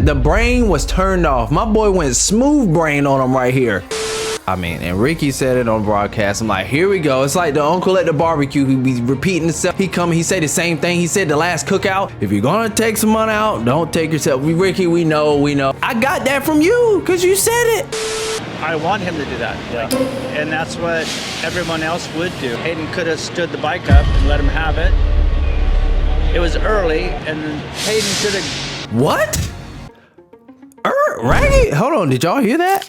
The brain was turned off. My boy went smooth brain on him right here. I mean, and Ricky said it on broadcast. I'm like, here we go. It's like the uncle at the barbecue who be repeating himself. He come, he say the same thing. He said the last cookout. If you're gonna take someone out, don't take yourself. Ricky, we know. I got that from you because you said it. I want him to do that. Yeah. And that's what everyone else would do. Hayden could have stood the bike up and let him have it. It was early, and Hayden should have. What? Raggy? Hold on, did y'all hear that?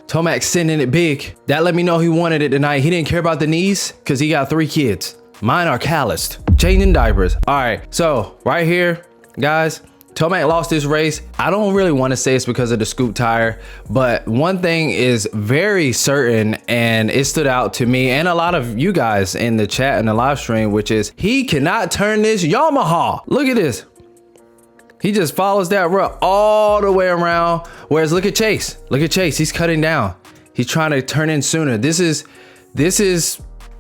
Tomac sending it big. That let me know he wanted it tonight. He didn't care about the knees because he got 3 kids. Mine are calloused. Changing diapers. All right, so right here, guys, Tomac lost this race. I don't really want to say it's because of the scoop tire, but one thing is very certain, and it stood out to me and a lot of you guys in the chat and the live stream, which is he cannot turn this Yamaha. Look at this. He just follows that rut all the way around. Whereas look at Chase. Look at Chase. He's cutting down. He's trying to turn in sooner. This is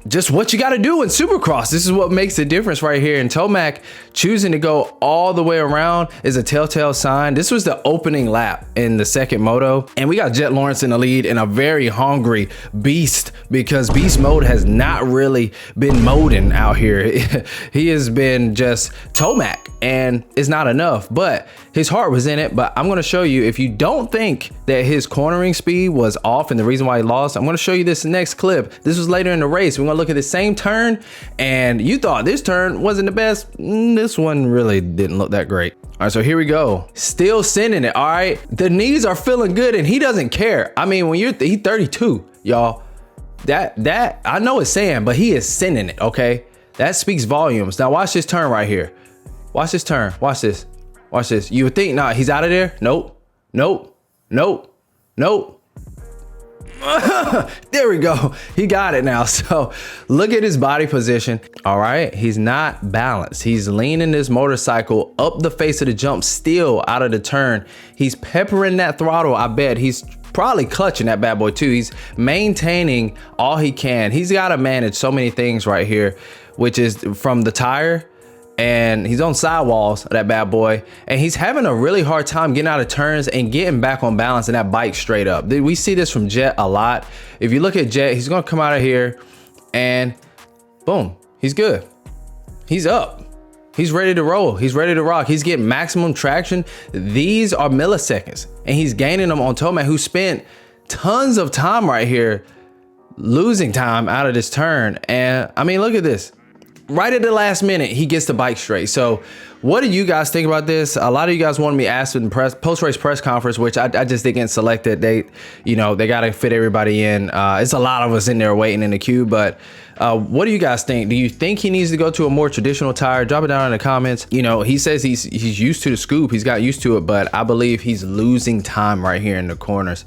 just what you got to do in Supercross. This is what makes the difference right here. And Tomac choosing to go all the way around is a telltale sign. This was the opening lap in the second moto, and we got Jett Lawrence in the lead and a very hungry beast, because beast mode has not really been moding out here. He has been just Tomac, and it's not enough, but his heart was in it. But I'm going to show you, if you don't think that his cornering speed was off and the reason why he lost, I'm going to show you this next clip. This was later in the race. We're going to look at the same turn, and you thought this turn wasn't the best. This one really didn't look that great. All right, so here we go. Still sending it. All right, the knees are feeling good, and he doesn't care. I mean, when he's 32, y'all, that I know it's saying, but he is sending it. Okay, that speaks volumes. Now watch this turn right here. Watch this turn. Watch this. Watch this. You would think, nah, he's out of there. Nope. Nope. Nope. Nope. There we go. He got it now. So look at his body position. All right, he's not balanced. He's leaning this motorcycle up the face of the jump, still out of the turn. He's peppering that throttle. I bet he's probably clutching that bad boy too. He's maintaining all he can. He's got to manage so many things right here, which is from the tire, and he's on sidewalls of that bad boy, and he's having a really hard time getting out of turns and getting back on balance in that bike straight up. We see this from Jett a lot. If you look at Jett, he's gonna come out of here and boom, he's good. He's up. He's ready to roll. He's ready to rock. He's getting maximum traction. These are milliseconds, and he's gaining them on Tomac, who spent tons of time right here losing time out of this turn. And I mean, look at this. Right at the last minute, he gets the bike straight. So what do you guys think about this? A lot of you guys wanted me asked in post-race press conference, which I just didn't get selected. They got to fit everybody in. It's a lot of us in there waiting in the queue, but what do you guys think? Do you think he needs to go to a more traditional tire? Drop it down in the comments. You know, he says he's used to the scoop. He's got used to it, but I believe he's losing time right here in the corners.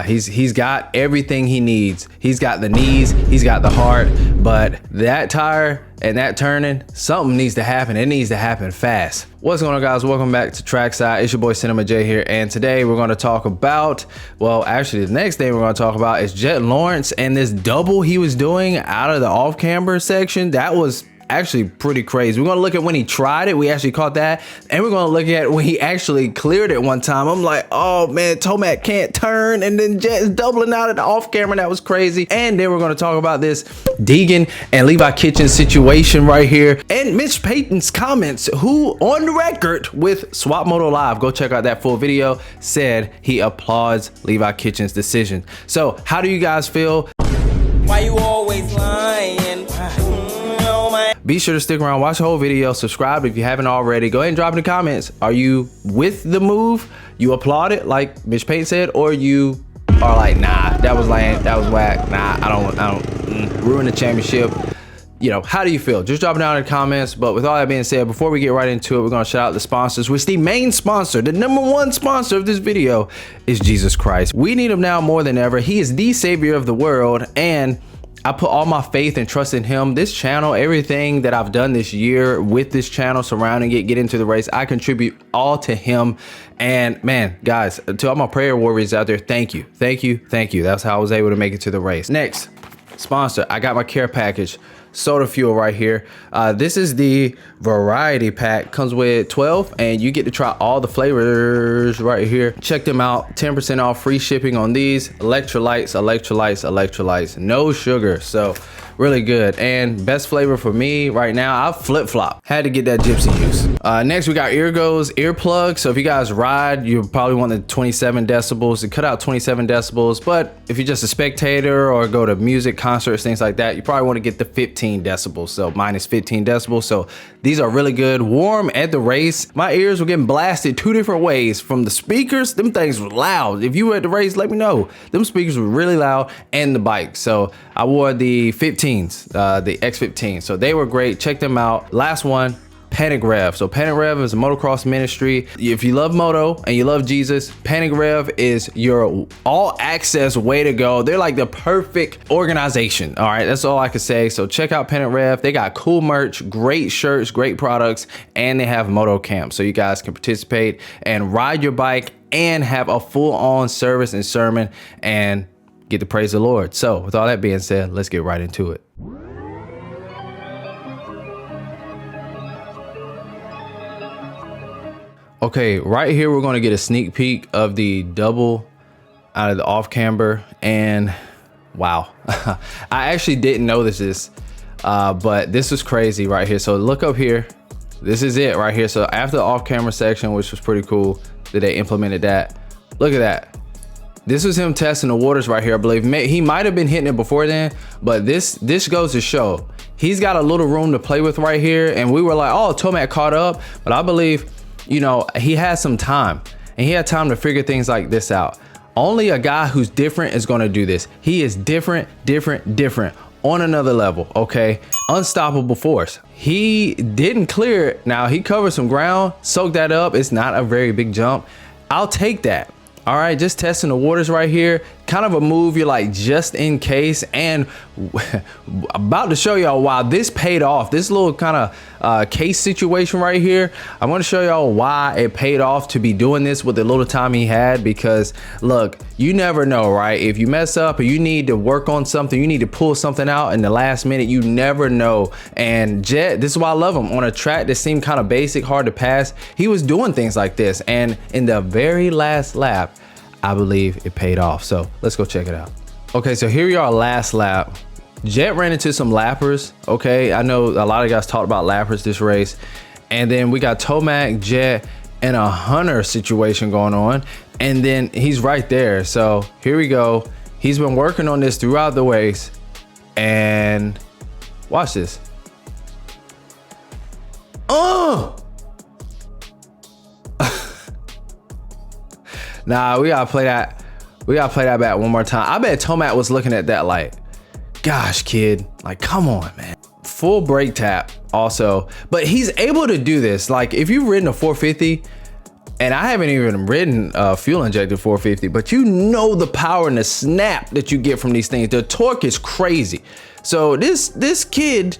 He's got everything he needs. He's got the knees, he's got the heart, but that tire and that turning, something needs to happen. It needs to happen fast. What's going on, guys? Welcome back to Trackside. It's your boy Cinema J here, and today we're going to talk about, well, actually the next thing we're going to talk about is Jett Lawrence and this double he was doing out of the off camber section. That was actually pretty crazy. We're gonna look at when he tried it. We actually caught that, and we're gonna look at when he actually cleared it one time. I'm like, oh man, Tomac can't turn, and then Jett is doubling out at the off camera. That was crazy. And then we're gonna talk about this Deegan and Levi Kitchen situation right here, and Mitch Payton's comments, who on the record with Swap Moto Live, go check out that full video, said he applauds Levi Kitchen's decision. So how do you guys feel? Why you always lying? Be sure to stick around, watch the whole video, subscribe if you haven't already. Go ahead and drop in the comments. Are you with the move? You applaud it like Mitch Payton said, or you are like, nah, that was lame, that was whack, nah, I don't ruin the championship. You know, how do you feel? Just drop it down in the comments. But with all that being said, before we get right into it, we're gonna shout out the sponsors, which the main sponsor, the #1 sponsor of this video is Jesus Christ. We need him now more than ever. He is the savior of the world, and I put all my faith and trust in him. This channel, everything that I've done this year with this channel surrounding it, get into the race, I contribute all to him. And man, guys, to all my prayer warriors out there, thank you, thank you, thank you. That's how I was able to make it to the race. Next sponsor, I got my care package. soda fuel right here. This is the variety pack, comes with 12 and you get to try all the flavors right here. Check them out, 10% off, free shipping on these. Electrolytes, no sugar. So really good. And best flavor for me right now, I flip-flop. Had to get that gypsy juice. Next we got Eargo's earplugs. So if you guys ride, you probably want the 27 decibels to cut out 27 decibels. But if you're just a spectator or go to music concerts, things like that, you probably want to get the 15 decibels. So minus 15 decibels. So these are really good. Warm at the race. My ears were getting blasted 2 different ways from the speakers. Them things were loud. If you were at the race, let me know. Them speakers were really loud, and the bike. So I wore the 15s, the X15. So they were great. Check them out. Last one, Panic Rev. So Panic Rev is a motocross ministry. If you love moto and you love Jesus, Panic Rev is your all access way to go. They're like the perfect organization. All right, that's all I can say. So check out Panic Rev. They got cool merch, great shirts, great products, and they have moto camp. So you guys can participate and ride your bike and have a full on service and sermon and get to praise the Lord. So with all that being said, let's get right into it. Okay, right here we're going to get a sneak peek of the double out of the off camber, and wow, I actually didn't notice this, but this was crazy right here. So look up here, this is it right here. So after the off camera section, which was pretty cool that they implemented that, look at that. This was him testing the waters right here, I believe. He might have been hitting it before then, but this goes to show he's got a little room to play with right here. And we were like, oh, Tomac caught up, but I believe, you know, he had some time and he had time to figure things like this out. Only a guy who's different is going to do this. He is different on another level. Okay, unstoppable force. He didn't clear it. Now he covered some ground, soaked that up. It's not a very big jump. I'll take that. All right, just testing the waters right here. Kind of a move you're like just in case, and about to show y'all why this paid off. This little kind of case situation right here, I want to show y'all why it paid off to be doing this with the little time he had. Because look, you never know, right? If you mess up or you need to work on something, you need to pull something out in the last minute, you never know. And Jett, this is why I love him. On a track that seemed kind of basic, hard to pass, he was doing things like this. And in the very last lap, I believe it paid off. So let's go check it out. Okay, so here we are, last lap. Jett ran into some lappers. Okay, I know a lot of guys talked about lappers this race. And then we got Tomac, Jett, and a Hunter situation going on. And then he's right there. So here we go. He's been working on this throughout the race. And watch this. Oh! Nah, we gotta play that. We gotta play that back one more time. I bet Tomac was looking at that like, gosh, kid, like, come on, man. Full brake tap also, but he's able to do this. Like, if you've ridden a 450, and I haven't even ridden a fuel injected 450, but you know the power and the snap that you get from these things. The torque is crazy. So this kid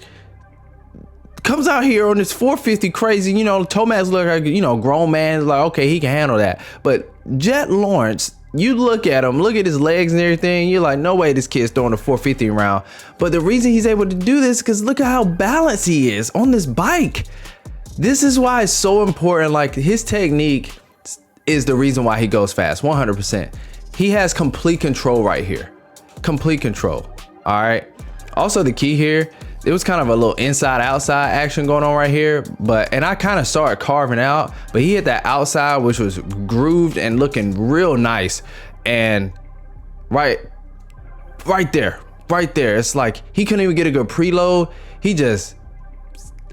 comes out here on this 450 crazy, you know, Tomac's look like, you know, grown man, like, okay, he can handle that. But Jett Lawrence, you look at him, look at his legs and everything, you're like, no way this kid's throwing a 450 around. But the reason he's able to do this is because look at how balanced he is on this bike. This is why it's so important. Like, his technique is the reason why he goes fast, 100%. He has complete control right here. Complete control, all right? Also, the key here, it was kind of a little inside outside action going on right here, and I kind of saw it carving out, but he hit that outside, which was grooved and looking real nice. And right there, it's like he couldn't even get a good preload. He just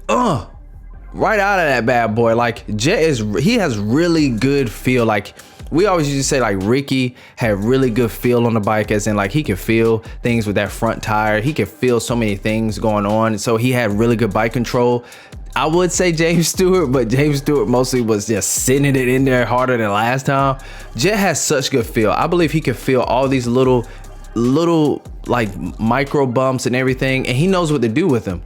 right out of that bad boy. Like, Jett he has really good feel. Like, we always used to say, like, Ricky had really good feel on the bike, as in, like, he could feel things with that front tire. He could feel so many things going on. So he had really good bike control. I would say James Stewart, but James Stewart mostly was just sending it in there harder than last time. Jett has such good feel. I believe he could feel all these little like micro bumps and everything, and he knows what to do with them.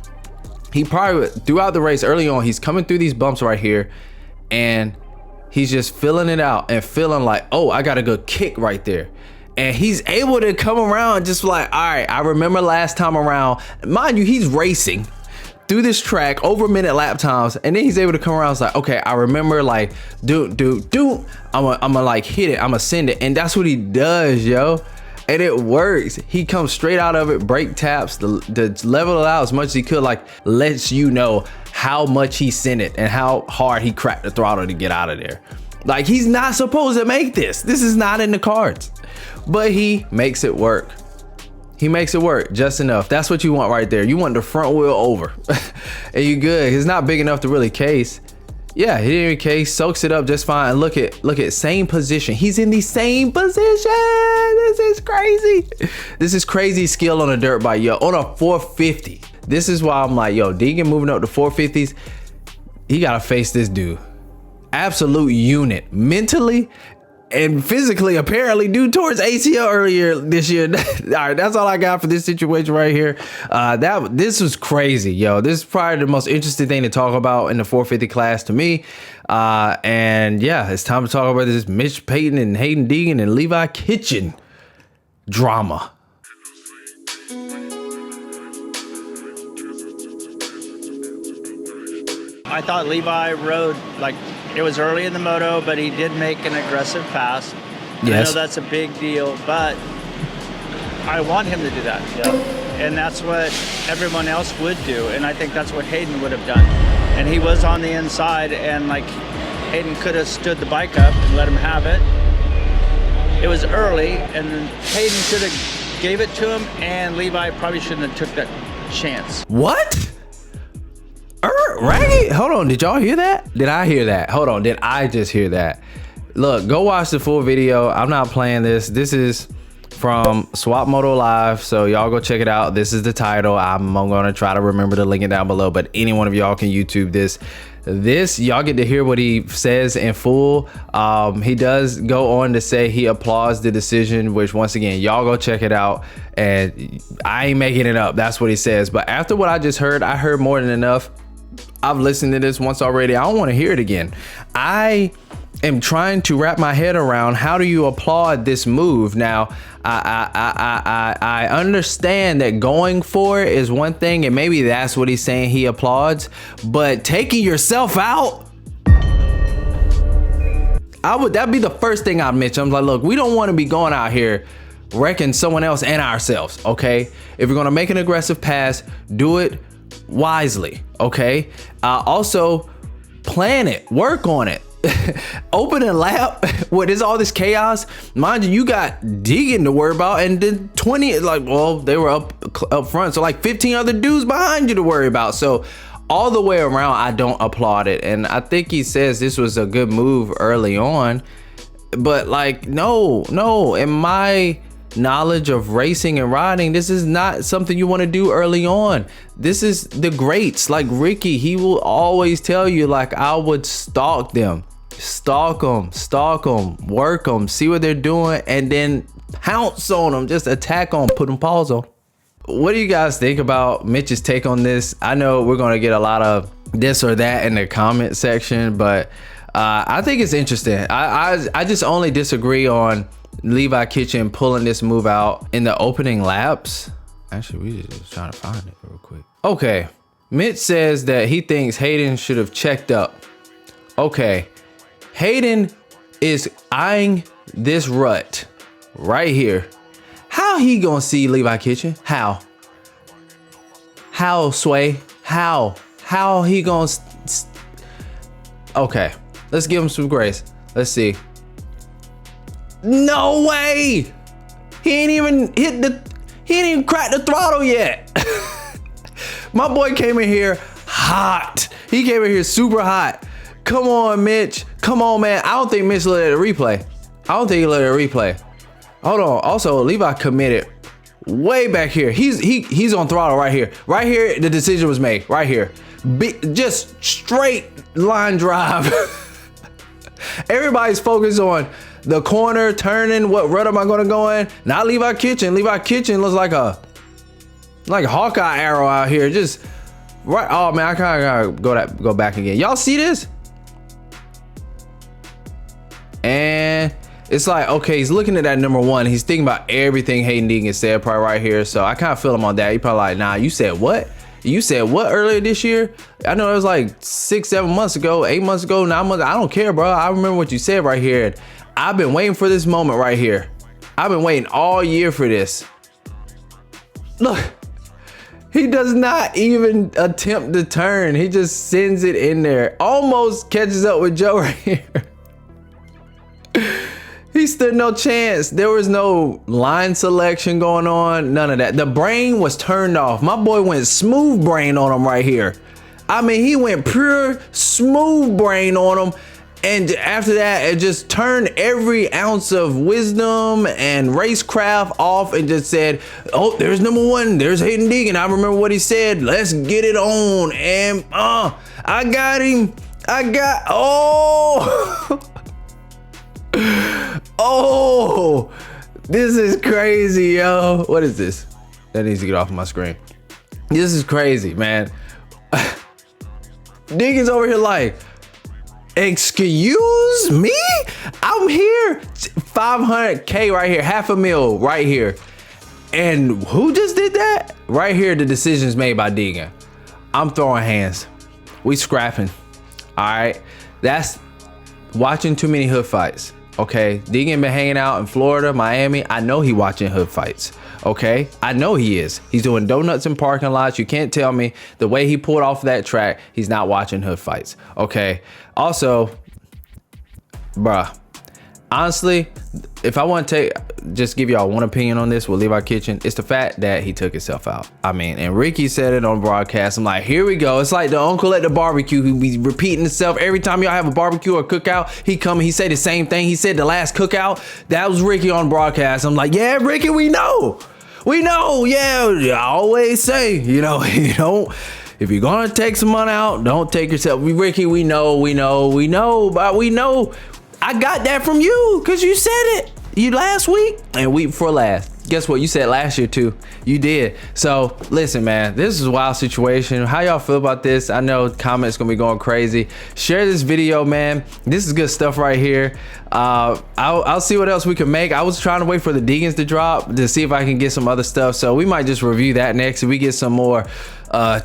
He probably, throughout the race early on, he's coming through these bumps right here, and he's just filling it out and feeling like, oh, I got a good kick right there. And he's able to come around just like, all right, I remember last time around. Mind you, he's racing through this track over minute lap times, and then he's able to come around. It's like, okay, I remember, like, I'm gonna like hit it, I'm gonna send it, and that's what he does, yo. And it works. He comes straight out of it, brake taps, the level it out as much as he could, like lets you know how much he sent it and how hard he cracked the throttle to get out of there. Like, he's not supposed to make this. This is not in the cards, but he makes it work. He makes it work just enough. That's what you want right there. You want the front wheel over and you good. It's not big enough to really case. Yeah, he didn't even case, soaks it up just fine. And look at same position. He's in the same position. This is crazy. This is crazy skill on a dirt bike, yo, on a 450. This is why I'm like, yo, Deegan moving up to 450s. He gotta face this dude. Absolute unit, mentally and physically, apparently, due towards ACL earlier this year. All right, that's all I got for this situation right here. This was crazy, yo. This is probably the most interesting thing to talk about in the 450 class to me. And yeah, it's time to talk about this Mitch Payton and Hayden Deegan and Levi Kitchen drama. I thought Levi rode, like, it was early in the moto, but he did make an aggressive pass. Yes. I know that's a big deal, but I want him to do that. Yeah. And that's what everyone else would do. And I think that's what Hayden would have done. And he was on the inside, and like, Hayden could have stood the bike up and let him have it. It was early, and then Hayden should have gave it to him, and Levi probably shouldn't have took that chance. What? Right? Hold on, did y'all hear that? Did I hear that? Hold on, did I just hear that? Look, go watch the full video. I'm not playing this. This is from Swap Moto Live, so y'all go check it out. This is the title. I'm gonna try to remember to link it down below, but any one of y'all can YouTube this. Y'all get to hear what he says in full. He does go on to say he applauds the decision, which once again, y'all go check it out. And I ain't making it up. That's what he says. But after what I just heard, I heard more than enough. I've listened to this once already. I don't want to hear it again. I am trying to wrap my head around, how do you applaud this move? Now, I understand that going for it is one thing, and maybe that's what he's saying he applauds, but taking yourself out, that'd be the first thing I'd mention. I'm like, look, we don't want to be going out here wrecking someone else and ourselves, okay? If you're gonna make an aggressive pass, do it wisely, okay? Also, plan it, work on it. Open a lap where there's all this chaos. Mind you, you got Deegan to worry about, and then 20, like, well, they were up front, so like 15 other dudes behind you to worry about. So all the way around, I don't applaud it. And I think he says this was a good move early on, but like, no, in my knowledge of racing and riding, this is not something you want to do early on. This is the greats like Ricky. He will always tell you, like, I would stalk them, work them, see what they're doing, and then pounce on them, just attack on, put them paws on. What do you guys think about Mitch's take on this? I know we're gonna get a lot of this or that in the comment section, but I think it's interesting. I just only disagree on Levi Kitchen pulling this move out in the opening laps. Actually, we just trying to find it real quick. Okay, Mitch says that he thinks Hayden should have checked up. Okay, Hayden is eyeing this rut right here. How he gonna see Levi Kitchen? How, Sway? How he gonna okay, let's give him some grace. Let's see. No way! He ain't even cracked the throttle yet. My boy came in here hot. He came in here super hot. Come on, Mitch. Come on, man. I don't think Mitch looked at a replay. Hold on. Also, Levi committed way back here. He's on throttle right here. Right here, the decision was made. Right here. Just straight line drive. Everybody's focused on the corner, turning, what rut am I gonna go in? Not Levi Kitchen. Levi Kitchen looks like a Hawkeye arrow out here. Just right. Oh man, I kinda gotta go back again. Y'all see this? And It's like, okay, he's looking at that number one. He's thinking about everything Hayden Deegan said probably right here. So I kind of feel him on that. He probably like, nah, you said what? You said what earlier this year? I know it was like 6, 7 months ago, 8 months ago, 9 months. I don't care, bro. I remember what you said right here. I've been waiting for this moment right here. I've been waiting all year for this. Look, he does not even attempt to turn. He just sends it in there. Almost catches up with Joe right here. He stood no chance. There was no line selection going on. None of that. The brain was turned off. My boy went smooth brain on him right here. I mean, he went pure smooth brain on him. And after that, it just turned every ounce of wisdom and racecraft off and just said, oh, there's number one. There's Hayden Deegan. I remember what he said. Let's get it on. And I got him. Oh. Oh, this is crazy, yo. What is this? That needs to get off of my screen. This is crazy, man. Deegan's over here like, excuse me? I'm here. 500K right here, $500,000 right here. And who just did that? Right here, the decisions made by Deegan. I'm throwing hands. We scrapping. All right. That's watching too many hood fights. Okay, Deegan been hanging out in Florida, Miami. I know he watching hood fights. Okay, I know he is. He's doing donuts in parking lots. You can't tell me the way he pulled off that track, he's not watching hood fights. Okay, also, bruh, honestly, if I want to just give y'all one opinion on this with Levi Kitchen, it's the fact that he took himself out. I mean, and Ricky said it on broadcast. I'm like, here we go. It's like the uncle at the barbecue who be repeating himself every time y'all have a barbecue or cookout. He come and he say the same thing. He said the last cookout. That was Ricky on broadcast. I'm like, yeah, Ricky, we know. Yeah, I always say, you know, if you're gonna take someone out, don't take yourself. Ricky, we know, but we know. I got that from you because you said it. You last week and week before last. Guess what? You said last year too. You did. So listen, man, this is a wild situation. How y'all feel about this? I know comments gonna be going crazy. Share this video, man. This is good stuff right here. I'll see what else we can make. I was trying to wait for the Deegans to drop to see if I can get some other stuff. So we might just review that next. If we get some more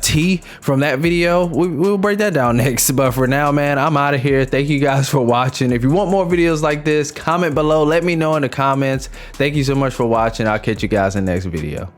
tea from that video, we'll break that down next. But for now, man, I'm out of here. Thank you guys for watching. If you want more videos like this, comment below. Let me know in the comments. Thank you so much for watching. I'll catch you guys in the next video.